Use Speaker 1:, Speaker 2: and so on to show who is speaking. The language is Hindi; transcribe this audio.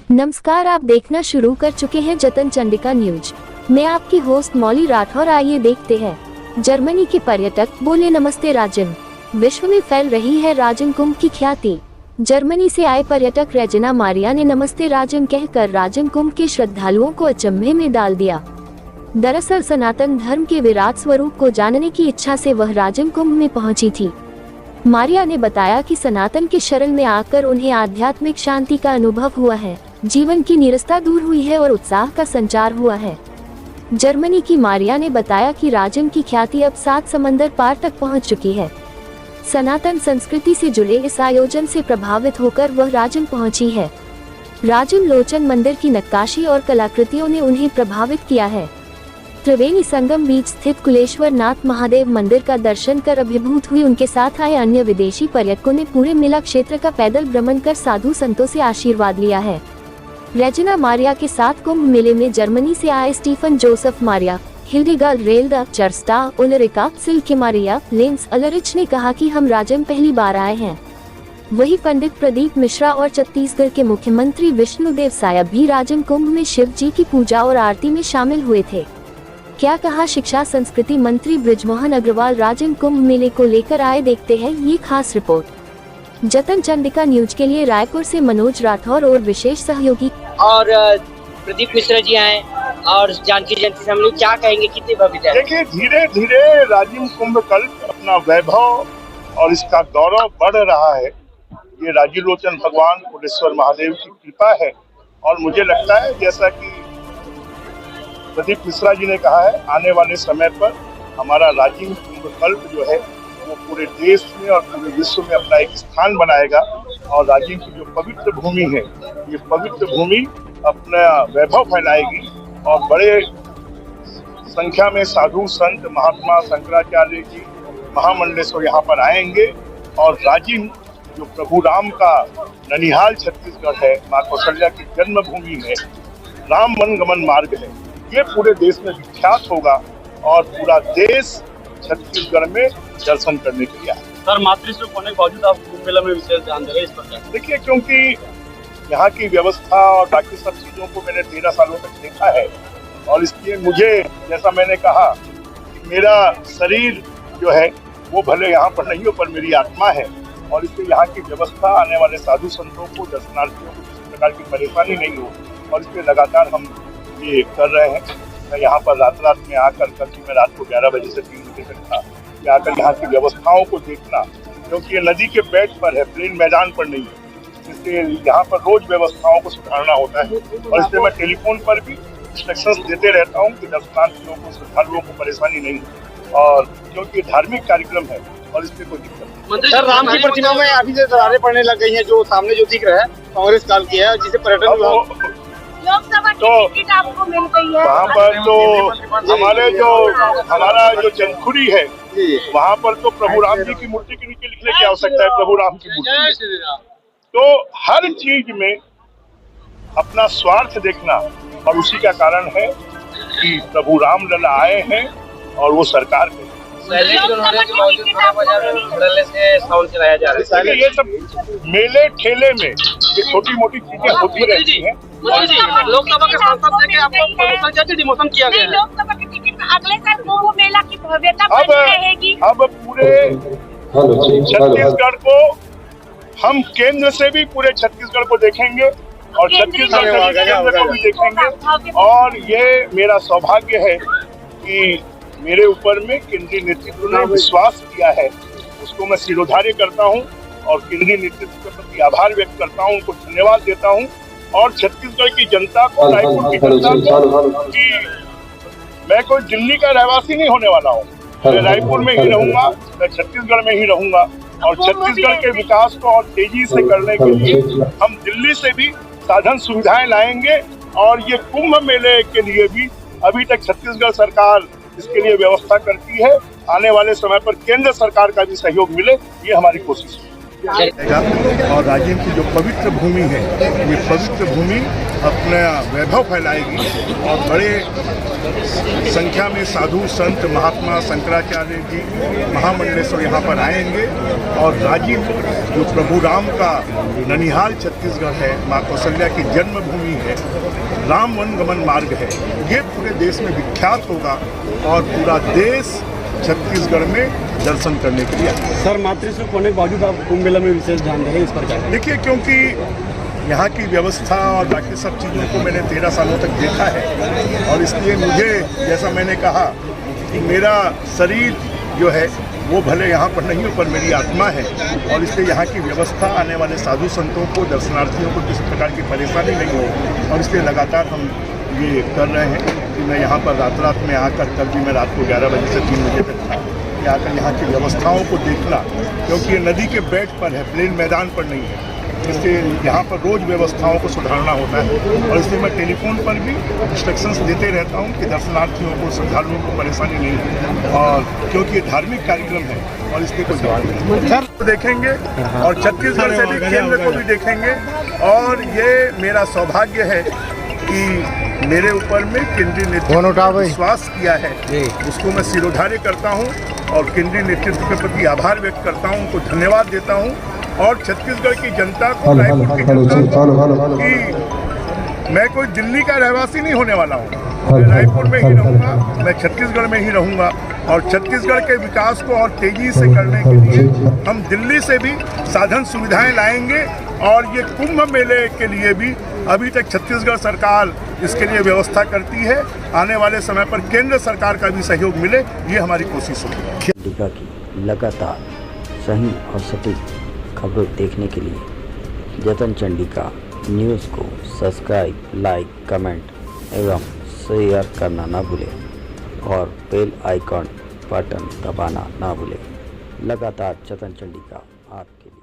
Speaker 1: नमस्कार, आप देखना शुरू कर चुके हैं जतन चंडिका न्यूज। मैं आपकी होस्ट मौली राठौर। आइए देखते हैं। जर्मनी के पर्यटक बोले नमस्ते राजन। विश्व में फैल रही है राजन कुंभ की ख्याति। जर्मनी से आए पर्यटक रेजिना मारिया ने नमस्ते राजन कहकर राजन कुंभ के श्रद्धालुओं को अचंभे में डाल दिया। दरअसल सनातन धर्म के विराट स्वरूप को जानने की इच्छा से वह राजन कुंभ में पहुंची थी। मारिया ने बताया कि सनातन के शरण में आकर उन्हें आध्यात्मिक शांति का अनुभव हुआ है, जीवन की निरस्ता दूर हुई है और उत्साह का संचार हुआ है। जर्मनी की मारिया ने बताया कि राजन की ख्याति अब 7 समंदर पार तक पहुंच चुकी है। सनातन संस्कृति से जुड़े इस आयोजन से प्रभावित होकर वह राजन पहुंची है। राजन लोचन मंदिर की नक्काशी और कलाकृतियों ने उन्हें प्रभावित किया है। त्रिवेणी संगम बीच स्थित कुलेश्वर नाथ महादेव मंदिर का दर्शन कर अभिभूत हुई उनके साथ आए अन्य विदेशी पर्यटकों ने पूरे मेला क्षेत्र का पैदल भ्रमण कर साधु संतों से आशीर्वाद लिया है। रेजिना मारिया के साथ कुंभ मेले में जर्मनी से आए स्टीफन जोसेफ मारिया, हिल्डेगार्ड रेल्डा चर्स्टा, उलरिका सिल्के मारिया, लेंस अलरिच ने कहा कि हम राजन पहली बार आए हैं। वही पंडित प्रदीप मिश्रा और छत्तीसगढ़ के मुख्यमंत्री विष्णुदेव साय भी राजन कुंभ में शिव जी की पूजा और आरती में शामिल हुए थे। क्या कहा शिक्षा संस्कृति मंत्री बृजमोहन अग्रवाल राजन कुंभ मेले को लेकर, आए देखते हैं ये खास रिपोर्ट। जतन चंडिका न्यूज के लिए रायपुर से मनोज राठौर और विशेष सहयोगी
Speaker 2: और प्रदीप मिश्रा जी आए और जानकी जयंती से हम लोग क्या कहेंगे, कितनी भव्यता है।
Speaker 3: देखिए, धीरे धीरे राजन कुंभ कल्प अपना वैभव और इसका गौरव बढ़ रहा है। ये राजीलोचन भगवान कुलेश्वर महादेव की कृपा है और मुझे लगता है, जैसा कि प्रदीप मिश्रा जी ने कहा है, आने वाले समय पर हमारा राजन कुंभ कल्प जो है वो पूरे देश में और पूरे विश्व में अपना एक स्थान बनाएगा और राजन की जो पवित्र भूमि है, ये पवित्र भूमि अपना वैभव फैलाएगी और बड़े संख्या में साधु संत महात्मा शंकराचार्य जी महामंडलेश्वर यहाँ पर आएंगे और राजन जो प्रभु राम का ननिहाल छत्तीसगढ़ है, माँ कौशल्या की जन्मभूमि है, राम वन गमन मार्ग है, ये पूरे देश में विख्यात होगा और पूरा देश छत्तीसगढ़ में दर्शन करने के लिए आए।
Speaker 4: सर, मातृश्व होने के बावजूद आप कुंभ मेला में विशेष ध्यान दे रहे हैं इस पर?
Speaker 3: देखिए, क्योंकि यहाँ की व्यवस्था और बाकी सब चीजों को मैंने 13 सालों तक देखा है और इसलिए मुझे, जैसा मैंने कहा, कि मेरा शरीर जो है वो भले यहाँ पर नहीं हो पर मेरी आत्मा है और इसलिए यहाँ की व्यवस्था, आने वाले साधु संतों को, दर्शनार्थियों को किसी प्रकार की परेशानी नहीं हो और इसलिए लगातार हम ये कर रहे हैं। मैं यहाँ पर रात में आकर, कल की मैं रात को 11 बजे से 3 बजे तक था, कि आकर यहाँ की व्यवस्थाओं को देखना, क्योंकि ये नदी के बेड पर है, प्लेन मैदान पर नहीं है, इसलिए यहाँ पर रोज व्यवस्थाओं को सुधारना होता है और इसलिए मैं टेलीफोन पर भी इंस्ट्रक्शंस देते रहता हूँ कि दर्शनार्थियों को, श्रद्धालुओं को परेशानी नहीं हो और क्योंकि धार्मिक कार्यक्रम है और इसमें कोई दिक्कत नहीं।
Speaker 4: सर, राम की प्रतिमा में अभी से दरारें पड़ने लग गई हैं, जो सामने जो दिख रहा है कांग्रेस काल की है, जिसे पर्यटन
Speaker 3: लोकसभा की टिकट आपको मिल गई है। वहाँ पर तो हमारा जो जनखुरी है, वहाँ पर तो प्रभु राम जी की मूर्ति के नीचे लिखने की आवश्यकता है, प्रभु राम की मूर्ति। तो हर चीज में अपना स्वार्थ देखना और उसी का कारण है कि प्रभु राम लला आए हैं और वो सरकार में ये सब मेले ठेले में ये छोटी मोटी चीजें होती रहती हैं।
Speaker 4: लोकसभा के सांसद से आपको प्रमोशन या डिमोशन किया गया है।
Speaker 5: लोकसभा के टिकट अगले साल कुंभ मेला की भव्यता बनी रहेगी।
Speaker 3: अब पूरे छत्तीसगढ़ को हम केंद्र से भी पूरे छत्तीसगढ़ को देखेंगे और छत्तीसगढ़ केंद्र को भी देखेंगे और ये मेरा सौभाग्य है कि मेरे ऊपर में केंद्रीय नेतृत्व ने विश्वास किया है, उसको मैं सिरोधार्य करता हूं और केंद्रीय नेतृत्व के प्रति आभार व्यक्त करता हूं, उनको धन्यवाद देता हूं और छत्तीसगढ़ की जनता को, रायपुर की जनता को, कि मैं कोई दिल्ली का रहवासी नहीं होने वाला हूं, मैं रायपुर में ही रहूंगा, मैं छत्तीसगढ़ में ही रहूंगा और छत्तीसगढ़ के विकास को और तेजी से करने के लिए हम दिल्ली से भी साधन सुविधाएं लाएंगे और ये कुंभ मेले के लिए भी अभी तक छत्तीसगढ़ सरकार इसके लिए व्यवस्था करती है। आने वाले समय पर केंद्र सरकार का भी सहयोग मिले, ये हमारी कोशिश है। और राजन की जो पवित्र भूमि है, ये पवित्र भूमि अपना वैभव फैलाएगी और बड़े संख्या में साधु संत महात्मा शंकराचार्य जी महामंडलेश्वर यहाँ पर आएंगे और राजन जो प्रभु राम का ननिहाल छत्तीसगढ़ है, माँ कौशल्या की जन्मभूमि है, राम वन गमन मार्ग है, ये पूरे देश में विख्यात होगा और पूरा देश छत्तीसगढ़ में दर्शन करने के लिए आएगा।
Speaker 4: सर मातृश्व होने के बावजूद आप कुंभ मेला में विशेष ध्यान दें, इस पर क्या कहें?
Speaker 3: देखिए, क्योंकि यहाँ की व्यवस्था और बाकी सब चीज़ों को मैंने 13 सालों तक देखा है और इसलिए मुझे, जैसा मैंने कहा कि मेरा शरीर जो है वो भले यहाँ पर नहीं हो पर मेरी आत्मा है और इसलिए यहाँ की व्यवस्था, आने वाले साधु संतों को, दर्शनार्थियों को किसी प्रकार की परेशानी नहीं हो और इसलिए लगातार हम ये कर रहे हैं कि मैं यहाँ पर रात में आकर, कल भी मैं रात को 11 बजे से 3 बजे तक था, आकर यहाँ की व्यवस्थाओं को देखना, क्योंकि ये नदी के बेड पर है, प्लेन मैदान पर नहीं है, इसलिए यहाँ पर रोज़ व्यवस्थाओं को सुधारना होता है और इसलिए मैं टेलीफोन पर भी इंस्ट्रक्शंस देते रहता हूँ कि दर्शनार्थियों को, श्रद्धालुओं को परेशानी नहीं है और क्योंकि ये धार्मिक कार्यक्रम है और इसलिए कोई सर को देखेंगे और छत्तीसगढ़ से भी केंद्र को भी देखेंगे और ये मेरा सौभाग्य है कि मेरे ऊपर में केंद्रीय नेतृत्व ने विश्वास किया है, उसको मैं सिरोधार्य करता हूँ और केंद्रीय नेतृत्व के प्रति आभार व्यक्त करता हूँ, उनको धन्यवाद देता हूँ और छत्तीसगढ़ की जनता को, रायपुर की जनता को कि मैं कोई दिल्ली का रहवासी नहीं होने वाला हूँ, मैं रायपुर में ही रहूँगा, मैं छत्तीसगढ़ में ही रहूँगा और छत्तीसगढ़ के विकास को और तेजी से करने के लिए हम दिल्ली से भी साधन सुविधाएं लाएंगे और ये कुंभ मेले के लिए भी अभी तक छत्तीसगढ़ सरकार इसके लिए व्यवस्था करती है, आने वाले समय पर केंद्र सरकार का भी सहयोग मिले, ये हमारी कोशिश होगी।
Speaker 6: चंडिका की लगातार सही और सटीक खबरें देखने के लिए जतन चंडिका न्यूज़ को सब्सक्राइब, लाइक, कमेंट एवं शेयर करना ना भूलें और बेल आइकॉन बटन दबाना ना भूलें। लगातार जतन चंडिका आपके लिए।